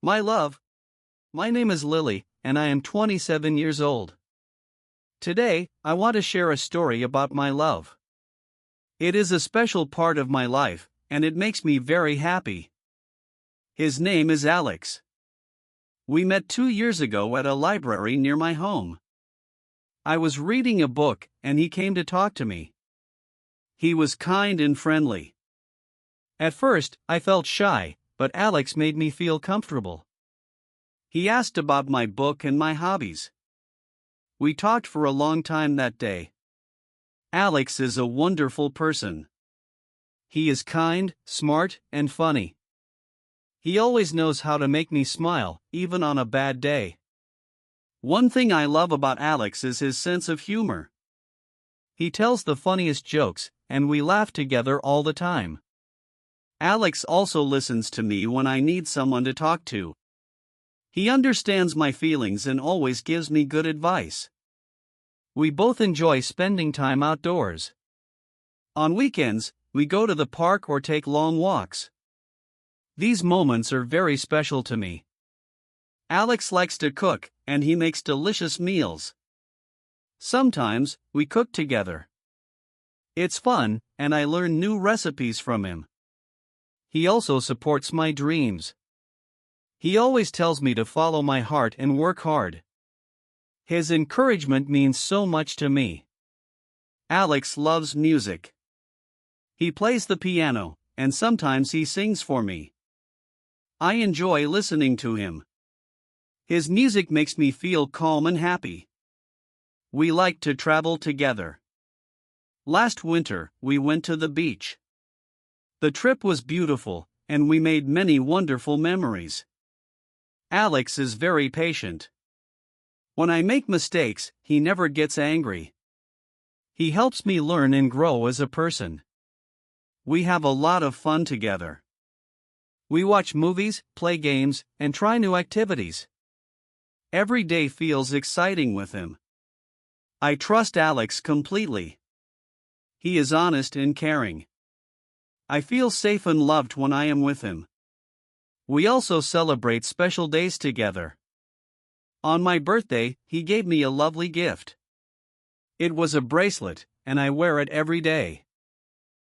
My love, my name is Lily, and I am 27 years old. Today, I want to share a story about my love. It is a special part of my life, and it makes me very happy. His name is Alex. We met 2 years ago at a library near my home. I was reading a book, and he came to talk to me. He was kind and friendly. At first, I felt shy, but Alex made me feel comfortable. He asked about my book and my hobbies. We talked for a long time that day. Alex is a wonderful person. He is kind, smart, and funny. He always knows how to make me smile, even on a bad day. One thing I love about Alex is his sense of humor. He tells the funniest jokes, and we laugh together all the time. Alex also listens to me when I need someone to talk to. He understands my feelings and always gives me good advice. We both enjoy spending time outdoors. On weekends, we go to the park or take long walks. These moments are very special to me. Alex likes to cook, and he makes delicious meals. Sometimes, we cook together. It's fun, and I learn new recipes from him. He also supports my dreams. He always tells me to follow my heart and work hard. His encouragement means so much to me. Alex loves music. He plays the piano, and sometimes he sings for me. I enjoy listening to him. His music makes me feel calm and happy. We like to travel together. Last winter, we went to the beach. The trip was beautiful, and we made many wonderful memories. Alex is very patient. When I make mistakes, he never gets angry. He helps me learn and grow as a person. We have a lot of fun together. We watch movies, play games, and try new activities. Every day feels exciting with him. I trust Alex completely. He is honest and caring. I feel safe and loved when I am with him. We also celebrate special days together. On my birthday, he gave me a lovely gift. It was a bracelet, and I wear it every day.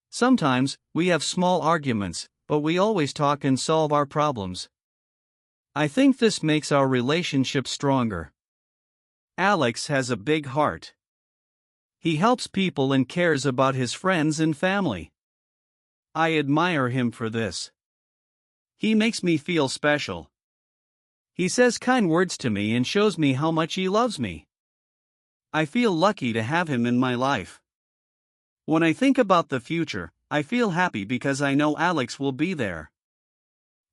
Sometimes, we have small arguments, but we always talk and solve our problems. I think this makes our relationship stronger. Alex has a big heart. He helps people and cares about his friends and family. I admire him for this. He makes me feel special. He says kind words to me and shows me how much he loves me. I feel lucky to have him in my life. When I think about the future, I feel happy because I know Alex will be there.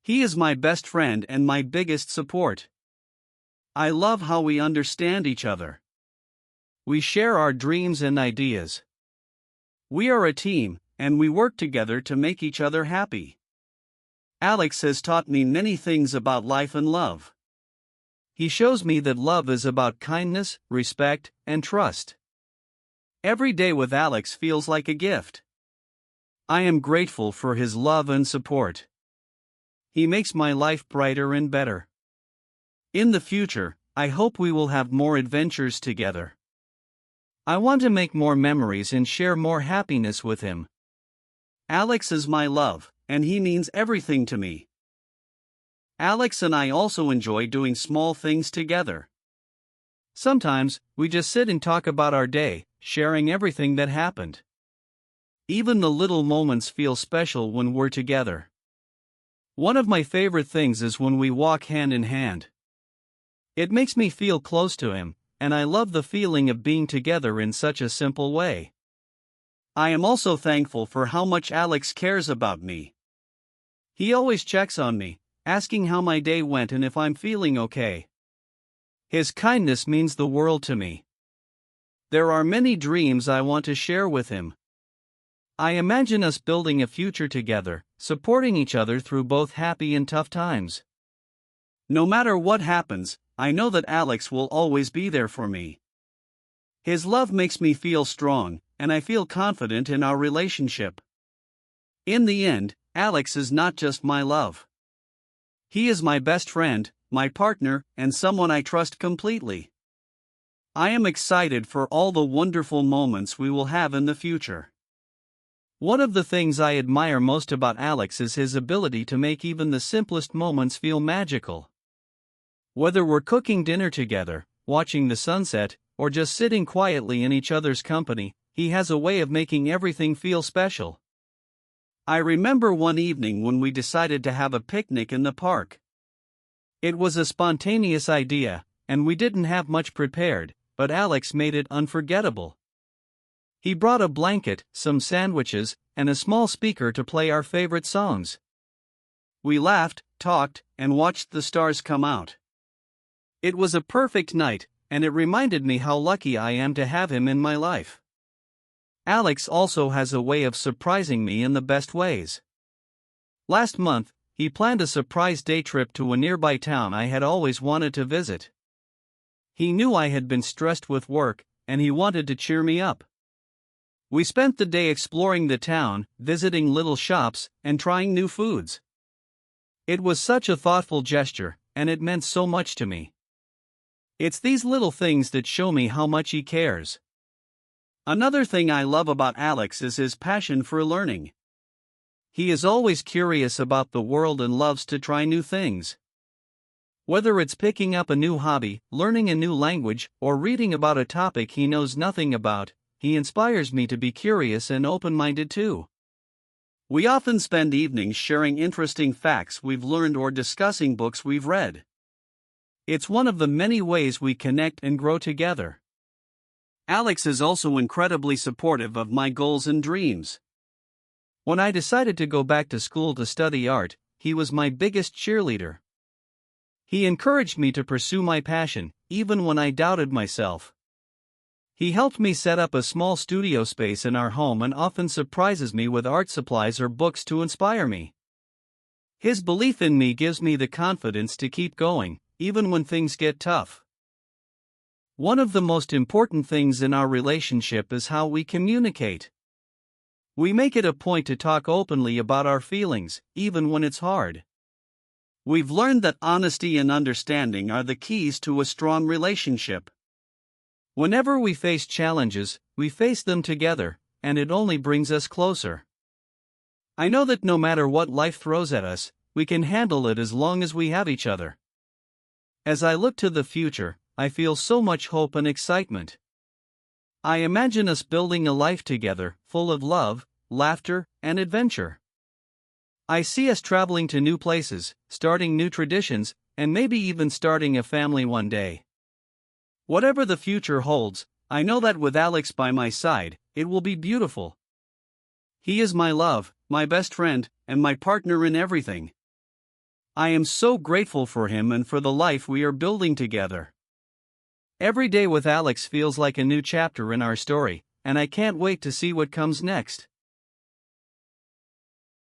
He is my best friend and my biggest support. I love how we understand each other. We share our dreams and ideas. We are a team, and we work together to make each other happy. Alex has taught me many things about life and love. He shows me that love is about kindness, respect, and trust. Every day with Alex feels like a gift. I am grateful for his love and support. He makes my life brighter and better. In the future, I hope we will have more adventures together. I want to make more memories and share more happiness with him. Alex is my love, and he means everything to me. Alex and I also enjoy doing small things together. Sometimes, we just sit and talk about our day, sharing everything that happened. Even the little moments feel special when we're together. One of my favorite things is when we walk hand in hand. It makes me feel close to him, and I love the feeling of being together in such a simple way. I am also thankful for how much Alex cares about me. He always checks on me, asking how my day went and if I'm feeling okay. His kindness means the world to me. There are many dreams I want to share with him. I imagine us building a future together, supporting each other through both happy and tough times. No matter what happens, I know that Alex will always be there for me. His love makes me feel strong, and I feel confident in our relationship. In the end, Alex is not just my love. He is my best friend, my partner, and someone I trust completely. I am excited for all the wonderful moments we will have in the future. One of the things I admire most about Alex is his ability to make even the simplest moments feel magical. Whether we're cooking dinner together, watching the sunset, or just sitting quietly in each other's company, he has a way of making everything feel special. I remember one evening when we decided to have a picnic in the park. It was a spontaneous idea, and we didn't have much prepared, but Alex made it unforgettable. He brought a blanket, some sandwiches, and a small speaker to play our favorite songs. We laughed, talked, and watched the stars come out. It was a perfect night, and it reminded me how lucky I am to have him in my life. Alex also has a way of surprising me in the best ways. Last month, he planned a surprise day trip to a nearby town I had always wanted to visit. He knew I had been stressed with work, and he wanted to cheer me up. We spent the day exploring the town, visiting little shops, and trying new foods. It was such a thoughtful gesture, and it meant so much to me. It's these little things that show me how much he cares. Another thing I love about Alex is his passion for learning. He is always curious about the world and loves to try new things. Whether it's picking up a new hobby, learning a new language, or reading about a topic he knows nothing about, he inspires me to be curious and open-minded too. We often spend evenings sharing interesting facts we've learned or discussing books we've read. It's one of the many ways we connect and grow together. Alex is also incredibly supportive of my goals and dreams. When I decided to go back to school to study art, he was my biggest cheerleader. He encouraged me to pursue my passion, even when I doubted myself. He helped me set up a small studio space in our home and often surprises me with art supplies or books to inspire me. His belief in me gives me the confidence to keep going, even when things get tough. One of the most important things in our relationship is how we communicate. We make it a point to talk openly about our feelings, even when it's hard. We've learned that honesty and understanding are the keys to a strong relationship. Whenever we face challenges, we face them together, and it only brings us closer. I know that no matter what life throws at us, we can handle it as long as we have each other. As I look to the future, I feel so much hope and excitement. I imagine us building a life together, full of love, laughter, and adventure. I see us traveling to new places, starting new traditions, and maybe even starting a family one day. Whatever the future holds, I know that with Alex by my side, it will be beautiful. He is my love, my best friend, and my partner in everything. I am so grateful for him and for the life we are building together. Every day with Alex feels like a new chapter in our story, and I can't wait to see what comes next.